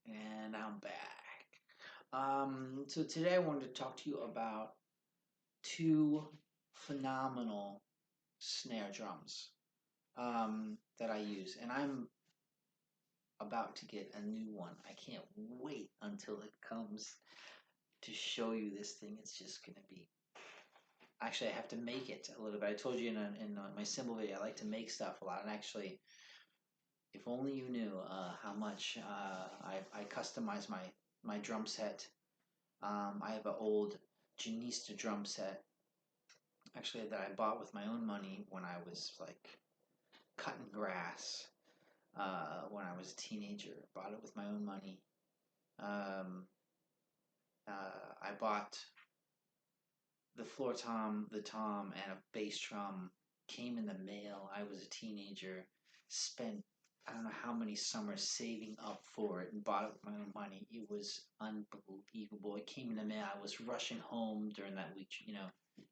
And I'm back. So today I wanted to talk to you about two phenomenal snare drums that I use, and I'm about to get a new one. I can't wait until it comes to show you this thing. It's just gonna be. Actually, I have to make it a little bit. I told you in my cymbal video, I like to make stuff a lot, and actually, if only you knew how much I customize my drum set. I have an old Janista drum set, actually, that I bought with my own money when I was like cutting grass. When I was a teenager, bought it with my own money. Um, I bought the floor tom, the tom, and a bass drum. Came in the mail. I was a teenager. Spent I don't know how many summers saving up for it and bought it with my own money. It was unbelievable. It came in the mail. I was rushing home during that week.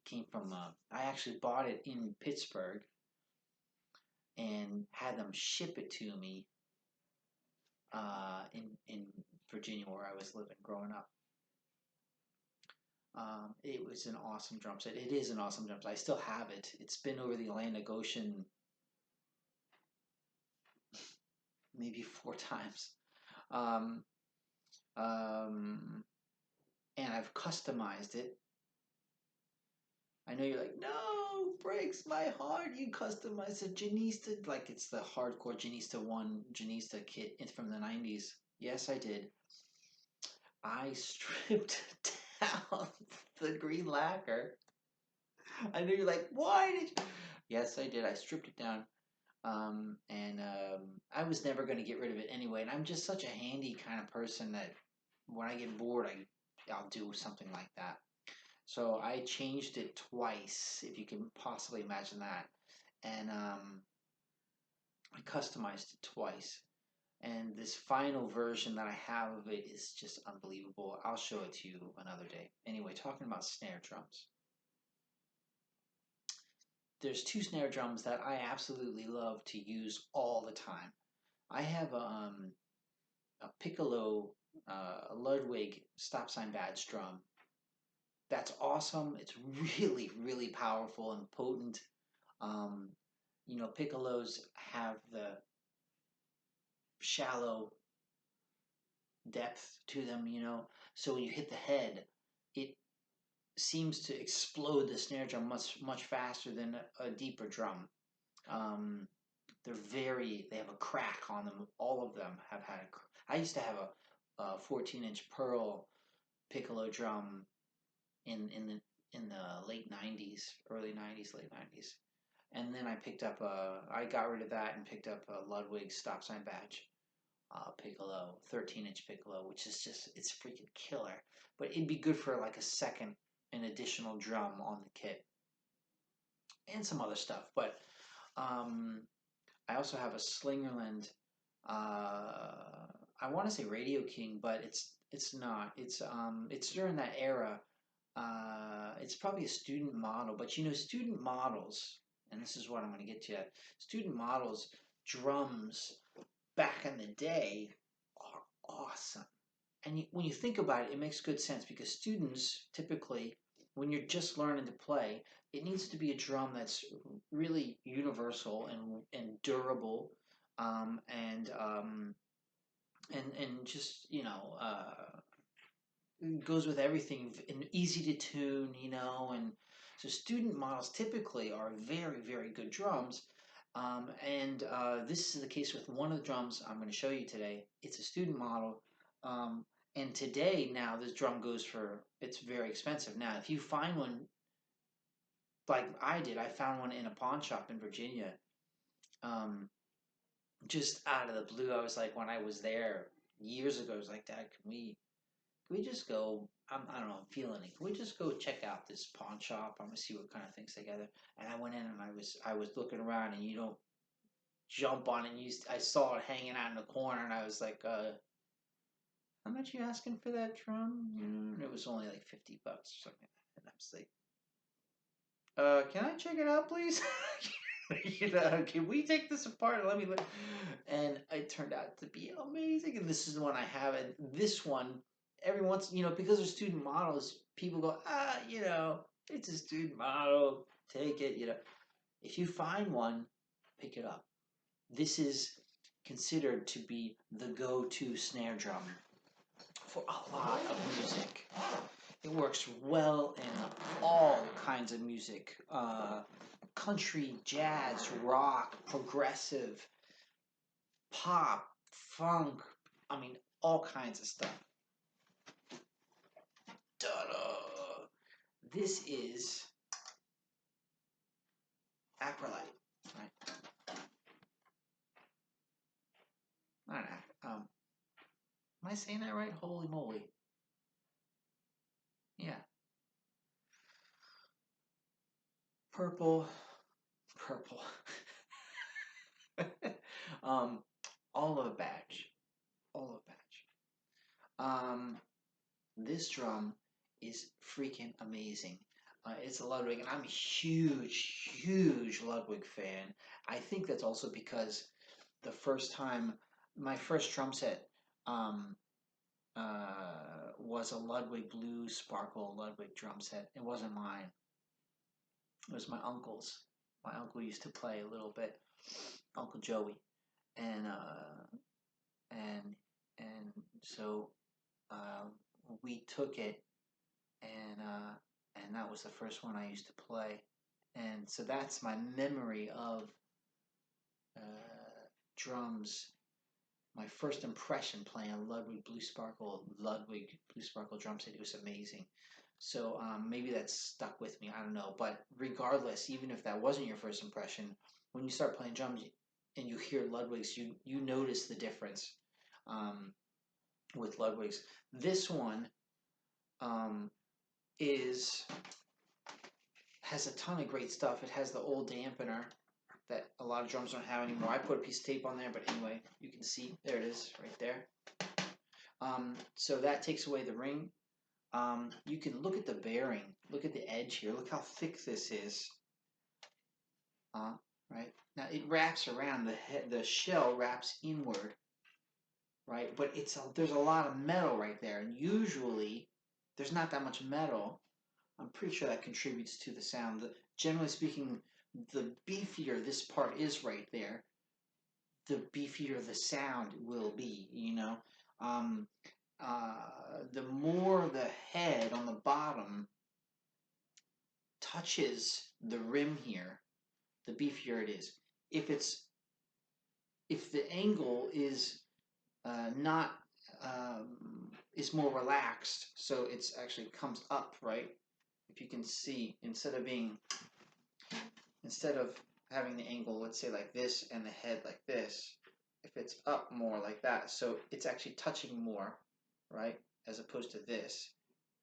Came from. I actually bought it in Pittsburgh and had them ship it to me in Virginia where I was living growing up. It was an awesome drum set. It is an awesome drum set. I still have it. It's been over the Atlantic Ocean maybe 4 times. Um, um, and I've customized it. I know you're like, no, breaks my heart. You customized a Janista, like it's the hardcore Janista 1 Janista kit. It's from the 90s. Yes, I did. I stripped down the green lacquer. I know you're like, why did you? Yes, I did. I stripped it down. And I was never going to get rid of it anyway. And I'm just such a handy kind of person that when I get bored, I'll do something like that. So I changed it twice, if you can possibly imagine that. And I customized it twice. And this final version that I have of it is just unbelievable. I'll show it to you another day. Anyway, talking about snare drums. There's two snare drums that I absolutely love to use all the time. I have a piccolo, Ludwig stop sign badge drum. That's awesome. It's really, really powerful and potent. Um, piccolos have the shallow depth to them, so when you hit the head, it seems to explode the snare drum much faster than a deeper drum. Um, they have a crack on them. All of them have had I used to have a 14-inch pearl piccolo drum in the late 90s, early 90s, late 90s. And then I got rid of that and picked up a Ludwig stop sign badge piccolo, 13-inch piccolo, which is it's freaking killer. But it'd be good for like an additional drum on the kit and some other stuff. But um, I also have a Slingerland. I want to say Radio King, but it's not. It's during that era. It's probably a student model, but student models, and this is what I'm going to get to. Student models drums back in the day are awesome. And when you think about it, it makes good sense because students typically, when you're just learning to play, it needs to be a drum that's really universal and durable, um, and um, and just goes with everything and easy to tune, and so student models typically are very, very good drums. And this is the case with one of the drums I'm going to show you today. It's a student model. Um, and today, now, this drum it's very expensive. Now, if you find one like I did, I found one in a pawn shop in Virginia. Um, just out of the blue, I was like, when I was there years ago, I was like, Dad, can we just go? I don't know, I'm feeling it. Can we just go check out this pawn shop? I'm gonna see what kind of things they got there. And I went in and I was looking around, and jump on it. And I saw it hanging out in the corner, and I was like, how much you asking for that drum? And it was only like $50 or something. And I was like, can I check it out, please? You know, can we take this apart and let me look? And it turned out to be amazing. And this is the one I have. And this one, every once, because they're student models, people go, it's a student model. Take it, If you find one, pick it up. This is considered to be the go-to snare drum for a lot of music. It works well in all kinds of music. Country, jazz, rock, progressive, pop, funk, I mean, all kinds of stuff. Ta-da! This is Acrolite, right? Not am I saying that right? Holy moly. Yeah. Purple. um, olive badge. Olive badge. This drum is freaking amazing. It's a Ludwig, and I'm a huge Ludwig fan. I think that's also because my first drum set um, was a Ludwig Blue Sparkle Ludwig drum set. It wasn't mine. It was my uncle's. My uncle used to play a little bit, Uncle Joey, and and and so uh, we took it, and that was the first one I used to play, and so that's my memory of drums. My first impression playing a Ludwig Blue Sparkle drum set. It was amazing. So maybe that's stuck with me. I don't know. But regardless, even if that wasn't your first impression, when you start playing drums and you hear Ludwigs, you notice the difference um, with Ludwigs. This one um, is has a ton of great stuff. It has the old dampener that a lot of drums don't have anymore. I put a piece of tape on there, but anyway, you can see there it is right there. So that takes away the ring. You can look at the bearing. Look at the edge here. Look how thick this is. Right now it wraps around the head. The shell wraps inward. Right, but there's a lot of metal right there, and usually there's not that much metal. I'm pretty sure that contributes to the sound. Generally speaking, the beefier this part is right there, the beefier the sound will be, the more the head on the bottom touches the rim here, the beefier it is. If the angle is not is more relaxed, so it's actually comes up, right? If you can see, instead of having the angle, let's say like this, and the head like this, if it's up more like that, so it's actually touching more, right? As opposed to this,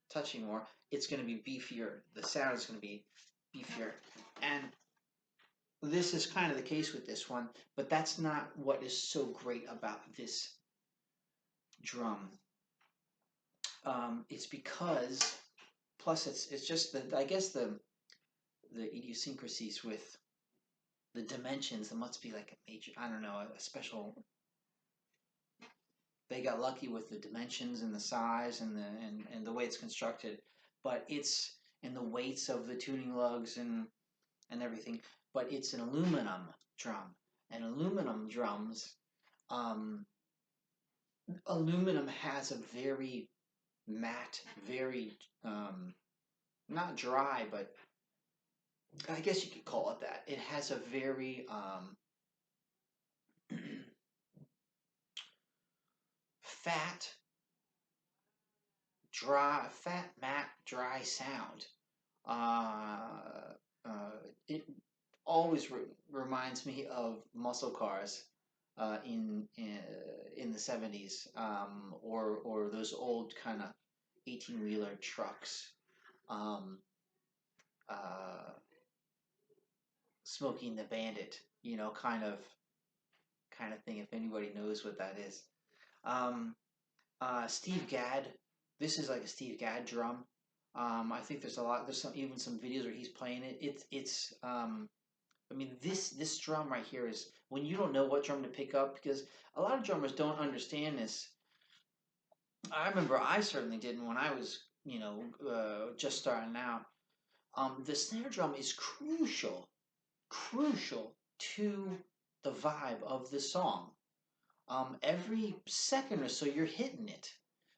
touching more, it's going to be beefier. The sound is going to be beefier. And this is kind of the case with this one, but that's not what is so great about this drum. It's because, plus it's just I guess the idiosyncrasies with the dimensions. There must be like a major, I don't know, a special. They got lucky with the dimensions and the size and the way it's constructed, but it's in the weights of the tuning lugs and everything. But it's an aluminum drum, and aluminum drums, aluminum has a very matte, very not dry, but I guess you could call it that. It has a very fat, matte, dry sound. Uh, it always reminds me of muscle cars in the 70s, or those old kind of 18-wheeler trucks. Um, uh, Smoking the Bandit, kind of thing. If anybody knows what that is. Steve Gadd. This is like a Steve Gadd drum. I think there's even some videos where he's playing it. It's I mean, this drum right here is when you don't know what drum to pick up, because a lot of drummers don't understand this. I remember I certainly didn't when I was, just starting out. The snare drum is crucial to the vibe of the song. Every second or so you're hitting it.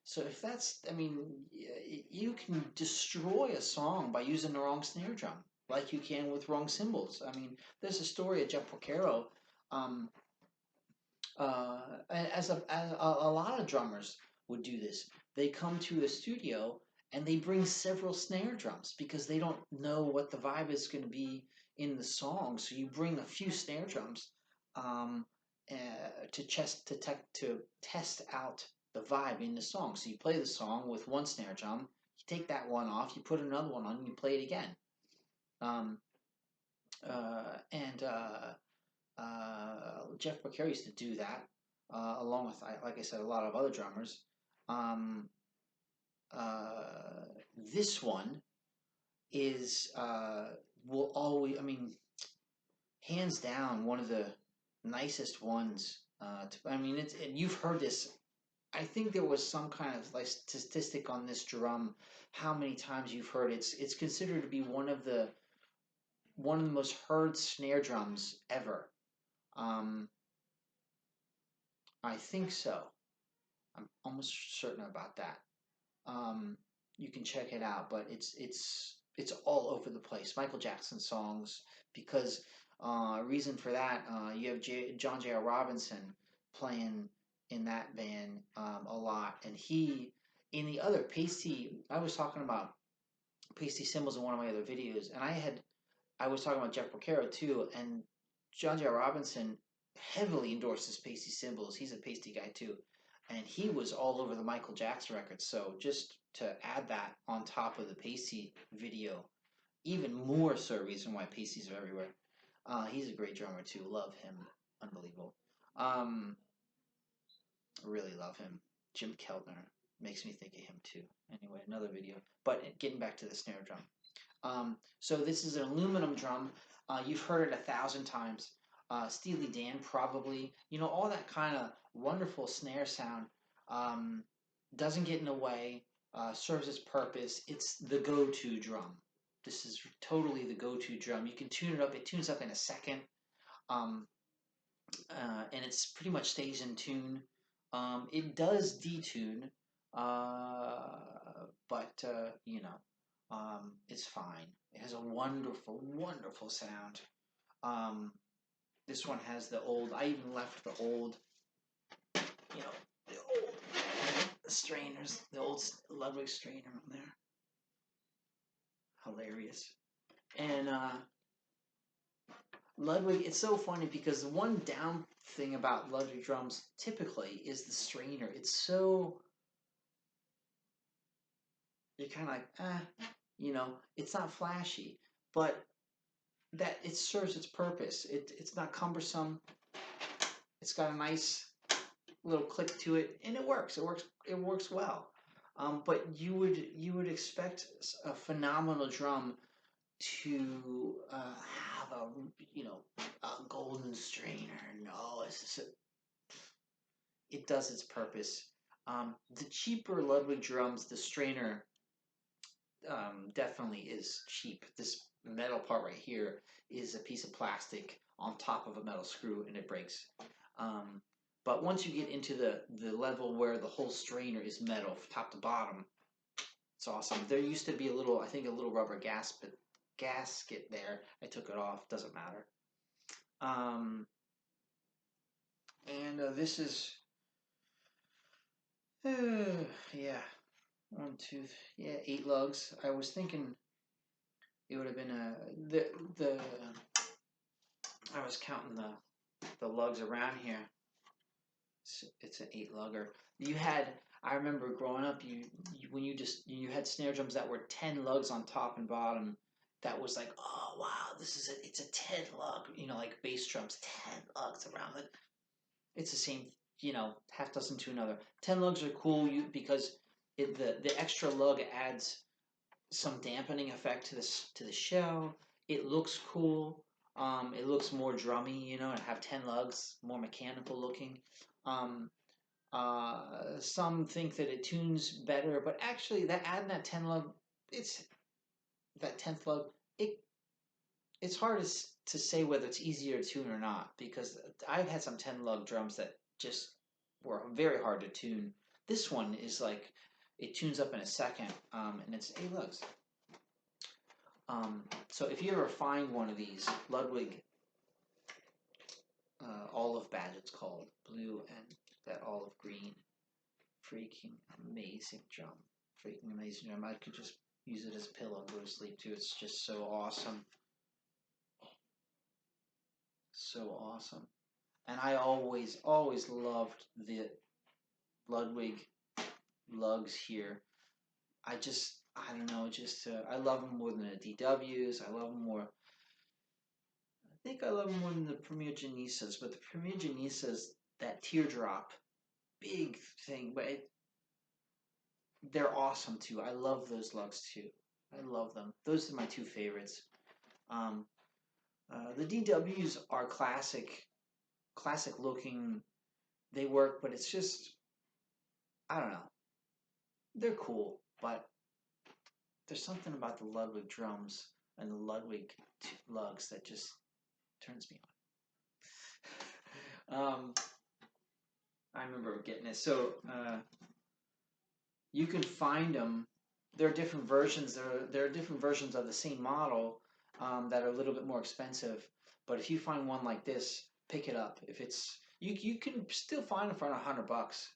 So if that's, I mean, you can destroy a song by using the wrong snare drum, like you can with wrong cymbals. I mean, there's a story of Jeff Porcaro. Um, as a lot of drummers would do this. They come to a studio and they bring several snare drums because they don't know what the vibe is going to be in the song. So you bring a few snare drums um, to test out the vibe in the song. So you play the song with one snare drum, you take that one off, you put another one on, and you play it again. Um, and Jeff Porcaro used to do that, along with, like I said, a lot of other drummers. Um, this one is will always, I mean, hands down, one of the nicest ones. I mean, you've heard this. I think there was some kind of like statistic on this drum, how many times you've heard it. It's considered to be one of the most heard snare drums ever. Um, I think so. I'm almost certain about that. Um, you can check it out, but it's all over the place. Michael Jackson songs, because reason for that, you have John J. R. Robinson playing in that band a lot, and he in the other pasty. I was talking about pasty cymbals in one of my other videos, and I was talking about Jeff Porcaro too, and John J. R. Robinson heavily endorses pasty cymbals. He's a pasty guy too, and he was all over the Michael Jackson records. So just to add that on top of the pasty video, even more so reason why pasties are everywhere. He's a great drummer too. Love him, unbelievable. Um, really love him. Jim Keltner makes me think of him too. Anyway, another video. But getting back to the snare drum. So this is an aluminum drum. You've heard it 1,000 times. Steely Dan probably. All that kind of wonderful snare sound doesn't get in the way, serves its purpose. It's the go-to drum. This is totally the go-to drum. You can tune it up. It tunes up in a second. Um, and it's pretty much stays in tune. It does detune, but it's fine. It has a wonderful, wonderful sound. Um, this one has the old. I even left the old, the old strainers, the old Ludwig strainer on there. Hilarious. And Ludwig, it's so funny because the one down thing about Ludwig drums typically is the strainer. It's so, you're kind of like, it's not flashy, but that it serves its purpose. It's not cumbersome. It's got a nice little click to it, and it works. It works well. But you would expect a phenomenal drum to have a golden strainer. No, it does its purpose. The cheaper Ludwig drums, the strainer definitely is cheap. This metal part right here is a piece of plastic on top of a metal screw, and it breaks. But once you get into the level where the whole strainer is metal, top to bottom, it's awesome. There used to be a little rubber gasket there. I took it off. Doesn't matter. And this is, yeah, 1, 2, yeah, 8 lugs. I was thinking it would have been the I was counting the lugs around here. It's an 8 lugger. I remember growing up, when you had snare drums that were 10 lugs on top and bottom. That was like, oh wow, it's a 10 lug, like bass drums, 10 lugs around it. It's the same, half dozen to another. 10 lugs are cool because the extra lug adds some dampening effect to the shell. It looks cool. It looks more drummy, you know, and have 10 lugs, more mechanical looking. Um, some think that it tunes better, but actually, that adding that 10 lug, it's that 10th lug. It it's hard to say whether it's easier to tune or not because I've had some 10 lug drums that just were very hard to tune. This one is like it tunes up in a second, and it's 8 lugs. So if you ever find one of these Ludwig olive badge, it's called blue and that olive green, freaking amazing drum, freaking amazing drum. I could just use it as a pillow and go to sleep too. It's just so awesome, so awesome. And I always loved the Ludwig lugs here. I don't know, I love them more than the DWs. I love them more. I think I love them more than the Premier Genisas, but the Premier Genisas, that teardrop, big thing, but they're awesome too. I love those lugs too. I love them. Those are my two favorites. Um, the DWs are classic looking. They work, but it's just I don't know. They're cool, but there's something about the Ludwig drums and the Ludwig lugs that just turns me on. I remember getting it. So you can find them. There are different versions. There are different versions of the same model that are a little bit more expensive. But if you find one like this, pick it up. If it's you can still find them for $100.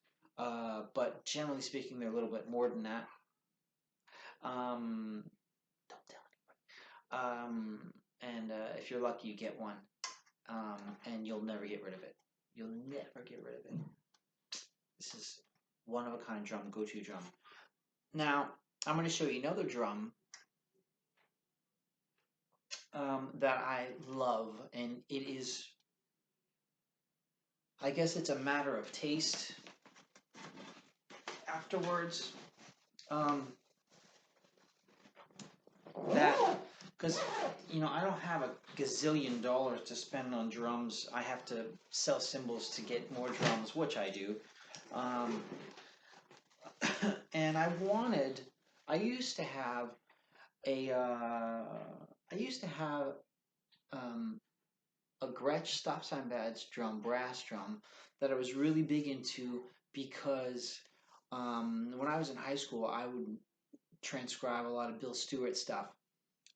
But generally speaking, they're a little bit more than that. Don't tell anybody. And if you're lucky, you get one, and you'll never get rid of it. You'll never get rid of it. This is one of a kind drum, go-to drum. Now, I'm going to show you another drum that I love, and it is, I guess it's a matter of taste afterwards. That, because, you know, I don't have a gazillion dollars to spend on drums. I have to sell cymbals to get more drums, which I do. And I used to have a Gretsch stop sign badge drum, brass drum, that I was really big into because when I was in high school, I would transcribe a lot of Bill Stewart stuff.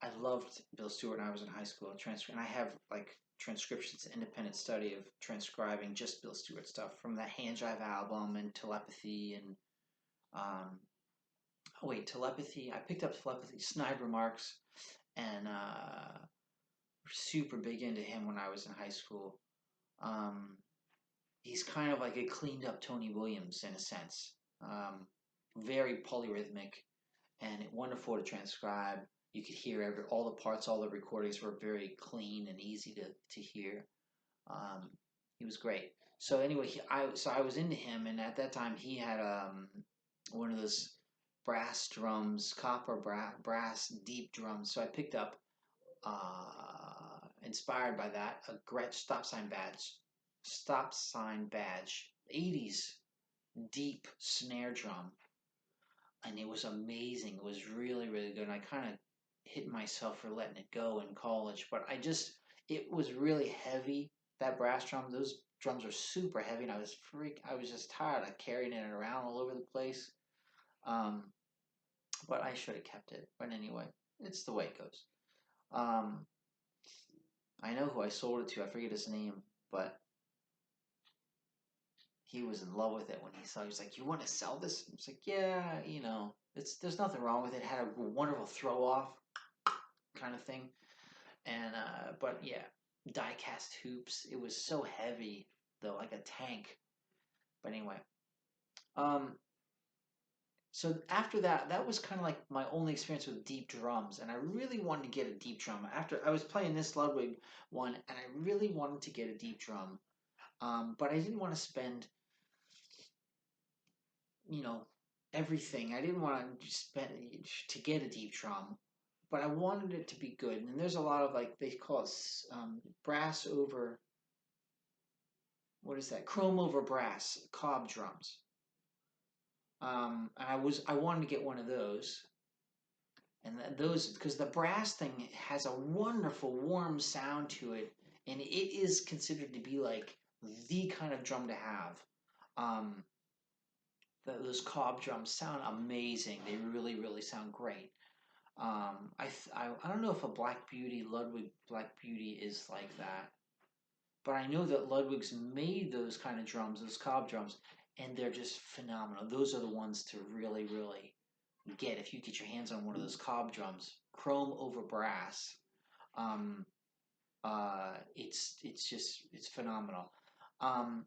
I loved Bill Stewart when I was in high school. And I have like transcriptions, independent study of transcribing just Bill Stewart stuff from that Hand Jive album and Telepathy and um, Telepathy. I picked up Telepathy, Snide Remarks, and super big into him when I was in high school. Um, he's kind of like a cleaned up Tony Williams in a sense. Very polyrhythmic and wonderful to transcribe. You could hear all the parts, all the recordings were very clean and easy to hear. He was great. So anyway, I was into him, and at that time he had one of those brass drums, copper brass deep drums. So I picked up, inspired by that, a Gretsch stop sign badge, 80s deep snare drum, and it was amazing. It was really good. And I kind of hit myself for letting it go in college, but it was really heavy. That brass drum, those drums are super heavy, and I was just tired of carrying it around all over the place. But I should have kept it. But anyway, it's the way it goes. I know who I sold it to. I forget his name, but he was in love with it when he saw it. He was like, "You want to sell this?" I was like, "Yeah, you know, there's nothing wrong with it. It had a wonderful throw off kind of thing, and but yeah, die cast hoops. It was so heavy though, like a tank. But anyway, so after that, that was kind of like my only experience with deep drums, and I really wanted to get a deep drum. After I was playing this Ludwig one, and I really wanted to get a deep drum, but I didn't want to spend, you know, everything. I didn't want to spend to get a deep drum, but I wanted it to be good. And there's a lot of like they call it brass over, what is that? Chrome over brass cob drums. And I wanted to get one of those, and those because the brass thing has a wonderful warm sound to it, and it is considered to be like the kind of drum to have. Um, those cob drums sound amazing. They really, really sound great. I don't know if a Black Beauty, Ludwig Black Beauty is like that, but I know that Ludwig's made those kind of drums, those cob drums, and they're just phenomenal. Those are the ones to really, really get if you get your hands on one of those cob drums, chrome over brass. Um, it's phenomenal. Um,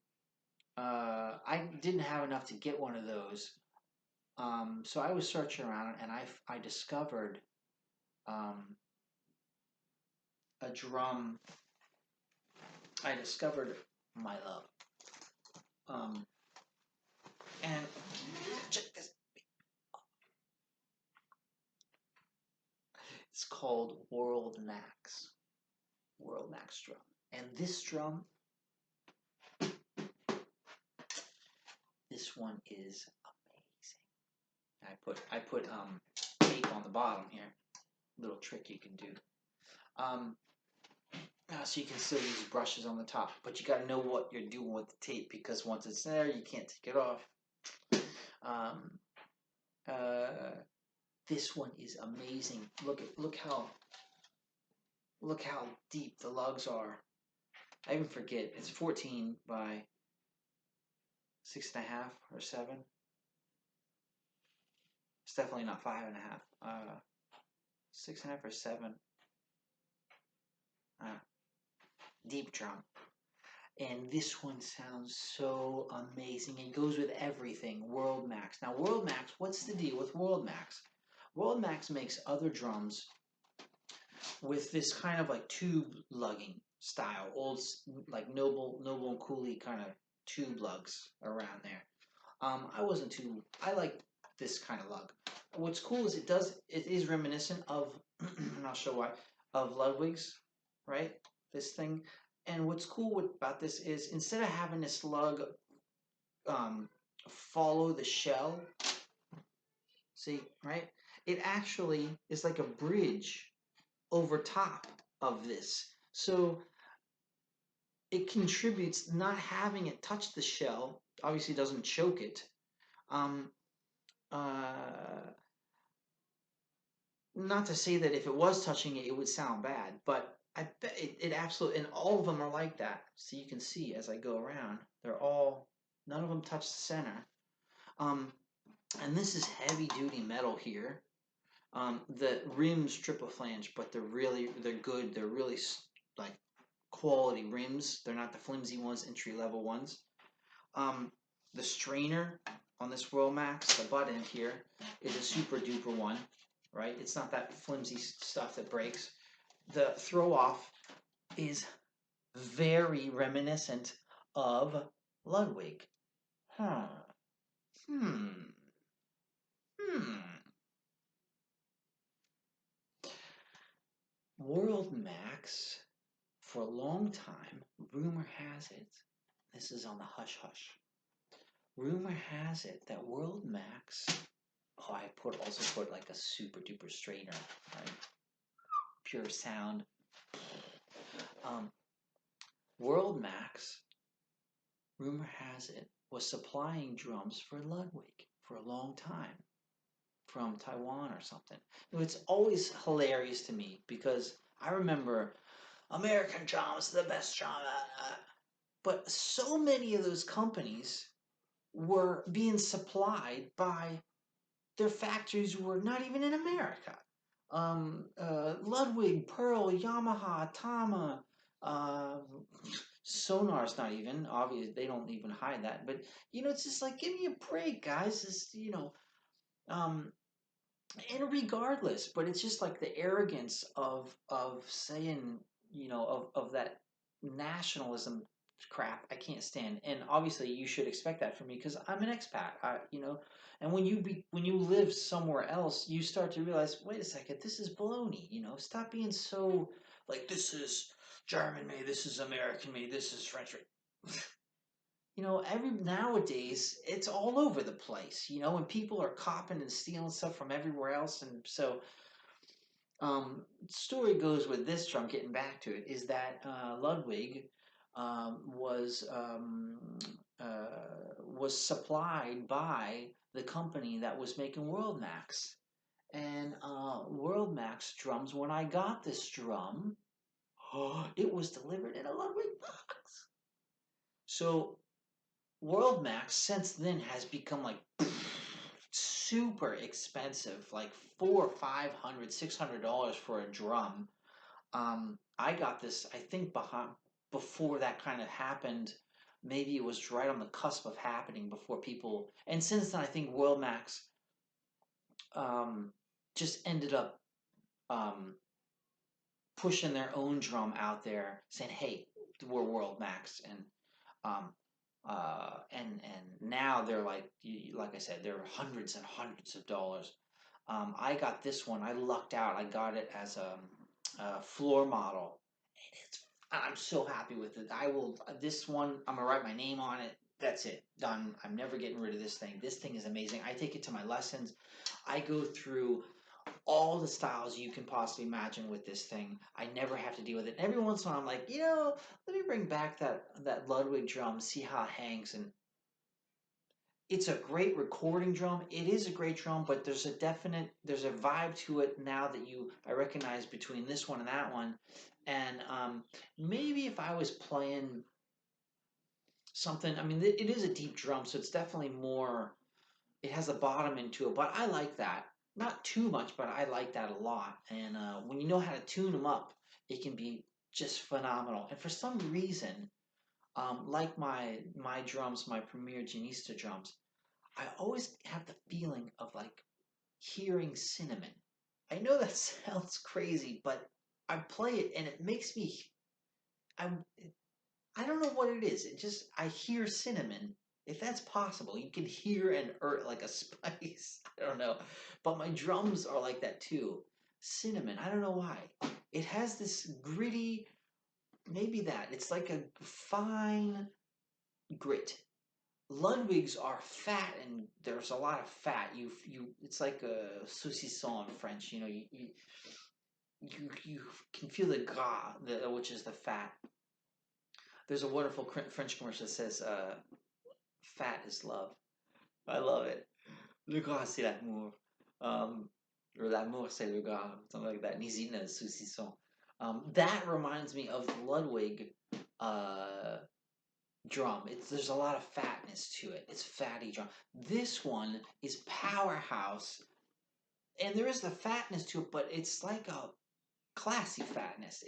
I didn't have enough to get one of those, so I was searching around and I discovered um, a drum. I discovered my love, and check this. It's called Worldmax. Worldmax drum, and this one is amazing. I put tape on the bottom here. Little trick you can do. So you can still use brushes on the top, but you got to know what you're doing with the tape because once it's there, you can't take it off. This one is amazing. Look how deep the lugs are. I even forget. It's 14 by 6.5 or 7. It's definitely not 5.5. 6.5 or 7. Deep drum. And this one sounds so amazing. It goes with everything. Worldmax. Now, Worldmax, what's the deal with Worldmax? Worldmax makes other drums with this kind of like tube lugging style, old like Noble and Cooley kind of tube lugs around there. I like this kind of lug. What's cool is it is reminiscent of, and I'll show why, of Ludwig's, right? This thing. And what's cool about this is instead of having this lug follow the shell, see, right? It actually is like a bridge over top of this. So it contributes, not having it touch the shell, obviously doesn't choke it. Not to say that if it was touching it, it would sound bad, but I bet it absolutely, and all of them are like that. So you can see as I go around, none of them touch the center. And this is heavy duty metal here. The rims triple flange, but they're good. They're really like quality rims. They're not the flimsy ones, entry level ones. The strainer on this Worldmax, the butt end here, is a super duper one, right? It's not that flimsy stuff that breaks. The throw off is very reminiscent of Ludwig. Worldmax, for a long time, rumor has it, this is on the hush hush, rumor has it that Worldmax, I also put like a super duper strainer, right? Pure sound. Worldmax, rumor has it, was supplying drums for Ludwig for a long time from Taiwan or something. It's always hilarious to me because I remember American drums, the best drum, but so many of those companies were being supplied by their factories were not even in America. Ludwig, Pearl, Yamaha, Tama, Sonar's not even obvious. They don't even hide that. But it's just like, give me a break, guys. And regardless, but it's just like the arrogance of saying, of that nationalism crap I can't stand. And obviously, you should expect that from me because I'm an expat. And when you live somewhere else, you start to realize, wait a second, this is baloney. Stop being so like this is German made, this is American made, this is French made. Every nowadays it's all over the place. And people are copying and stealing stuff from everywhere else, and so story goes with this drum. Getting back to it, is that Ludwig was supplied by the company that was making Worldmax, and Worldmax drums. When I got this drum, it was delivered in a Ludwig box. So Worldmax since then has become like super expensive, like $400, $500, $600 for a drum. I got this, I think, before that kind of happened. Maybe it was right on the cusp of happening before people. And since then, I think Worldmax just ended up pushing their own drum out there, saying, "Hey, we're Worldmax," and now they're like I said, they're hundreds and hundreds of dollars. I got this one. I lucked out. I got it as a floor model, and I'm so happy with it. This one. I'm gonna write my name on it. That's it. Done. I'm never getting rid of this thing. This thing is amazing. I take it to my lessons. I go through all the styles you can possibly imagine with this thing. I never have to deal with it. And every once in a while, I'm like, let me bring back that Ludwig drum, see how it hangs. And it's a great recording drum. It is a great drum, but there's a vibe to it now that I recognize between this one and that one. And maybe if I was playing something, I mean, it is a deep drum, so it's definitely more. It has a bottom into it, but I like that. Not too much, but I like that a lot. And when you know how to tune them up, it can be just phenomenal. And for some reason, like my drums, my Premier Janista drums, I always have the feeling of like hearing cinnamon. I know that sounds crazy, but I play it and it makes me. I I don't know what it is. I hear cinnamon. If that's possible, you can hear an like a spice. I don't know, but my drums are like that too. Cinnamon. I don't know why. It has this gritty. Maybe that it's like a fine grit. Ludwigs are fat, and there's a lot of fat. It's like a saucisson in French. You can feel the gras, which is the fat. There's a wonderful French commercial that says, "Fat is love." I love it. Le gras c'est l'amour, or l'amour c'est le gras, something like that. Nisina is saucisson. That reminds me of the Ludwig drum. There's a lot of fatness to it. It's fatty drum. This one is powerhouse, and there is the fatness to it, but it's like a classy fatness.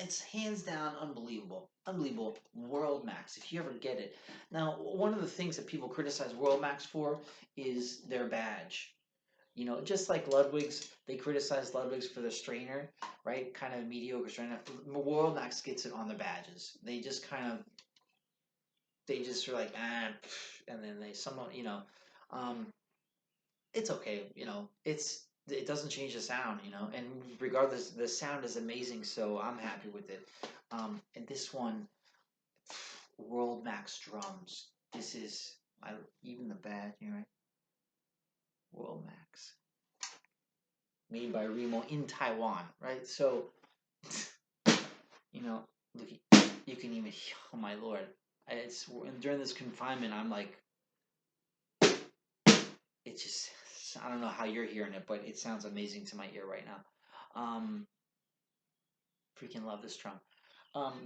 It's hands down unbelievable. Unbelievable. Worldmax, if you ever get it. Now, one of the things that people criticize Worldmax for is their badge. Just like Ludwig's, they criticize Ludwig's for their strainer, right? Kind of mediocre strainer. Worldmax gets it on the badges. They just are like, and then um, it's okay, it doesn't change the sound, and regardless, the sound is amazing, so I'm happy with it. And this one, Worldmax drums. This is even the badge, right? Worldmax, made by Remo in Taiwan, right? So, look, you can even. Oh my lord! During this confinement, I'm like, it's just. I don't know how you're hearing it, but it sounds amazing to my ear right now. Freaking love this drum.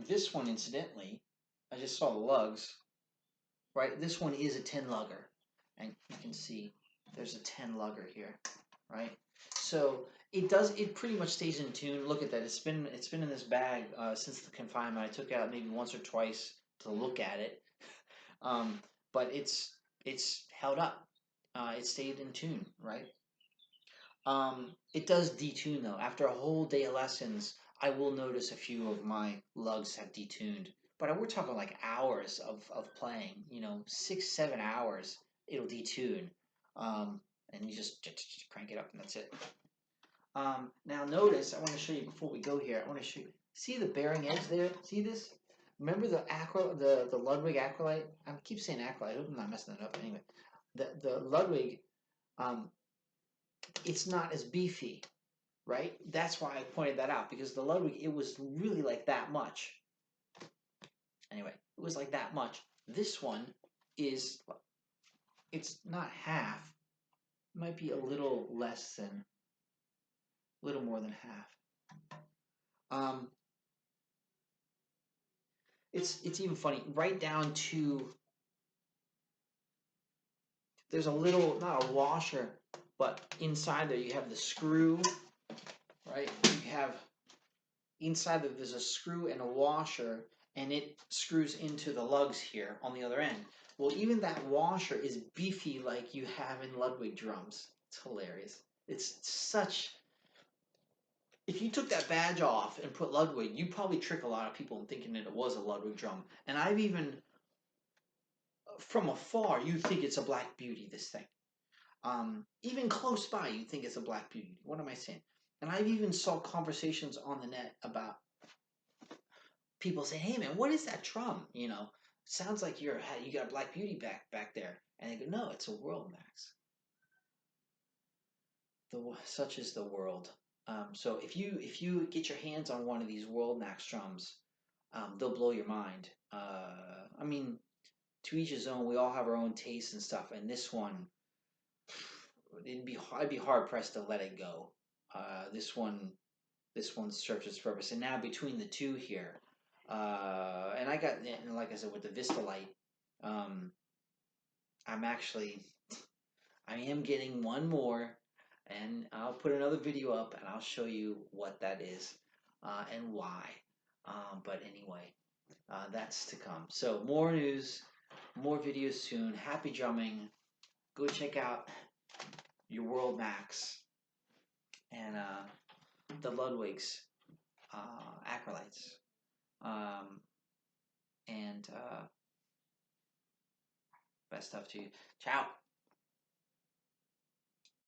This one, incidentally, I just saw the lugs. Right, this one is a 10 lugger, and you can see there's a 10 lugger here, right? So it pretty much stays in tune. Look at that. It's been in this bag since the confinement. I took it out maybe once or twice to look at it, but it's held up. It stayed in tune, right? It does detune though. After a whole day of lessons, I will notice a few of my lugs have detuned, but we're talking like hours of playing. 6, 7 hours. It'll detune, and you just crank it up, and that's it. Now notice, I want to show you before we go here. I want to show you. See the bearing edge there? See this? Remember the Ludwig Acrolite? I keep saying Acrolite. I hope I'm not messing it up. Anyway, the Ludwig, it's not as beefy, right? That's why I pointed that out, because the Ludwig, it was really like that much. Anyway, it was like that much. This one is, it's not half. It might be a little less than, a little more than half. It's even funny, right down to, there's a little, not a washer, but inside there you have the screw, right? You have, inside there there's a screw and a washer, and it screws into the lugs here on the other end. Well, even that washer is beefy like you have in Ludwig drums. It's hilarious. It's such... If you took that badge off and put Ludwig, you'd probably trick a lot of people in thinking that it was a Ludwig drum. And I've even, from afar, you think it's a Black Beauty, this thing. Even close by, you think it's a Black Beauty. What am I saying? And I've even saw conversations on the net about people saying, "Hey man, what is that drum? Sounds like you got a Black Beauty back there." And they go, "No, it's a Worldmax." Such is the world. So if you get your hands on one of these Worldmax drums, they'll blow your mind. I mean, to each his own. We all have our own tastes and stuff. And this one, I'd be hard pressed to let it go. This one serves its purpose. And now between the two here, and I got, like I said, with the Vista Light, I am getting one more, and I'll put another video up, and I'll show you what that is and why. But anyway, that's to come. So more news, more videos soon. Happy drumming. Go check out your Worldmax and the Ludwig's Acrolites. And best stuff to you. Ciao.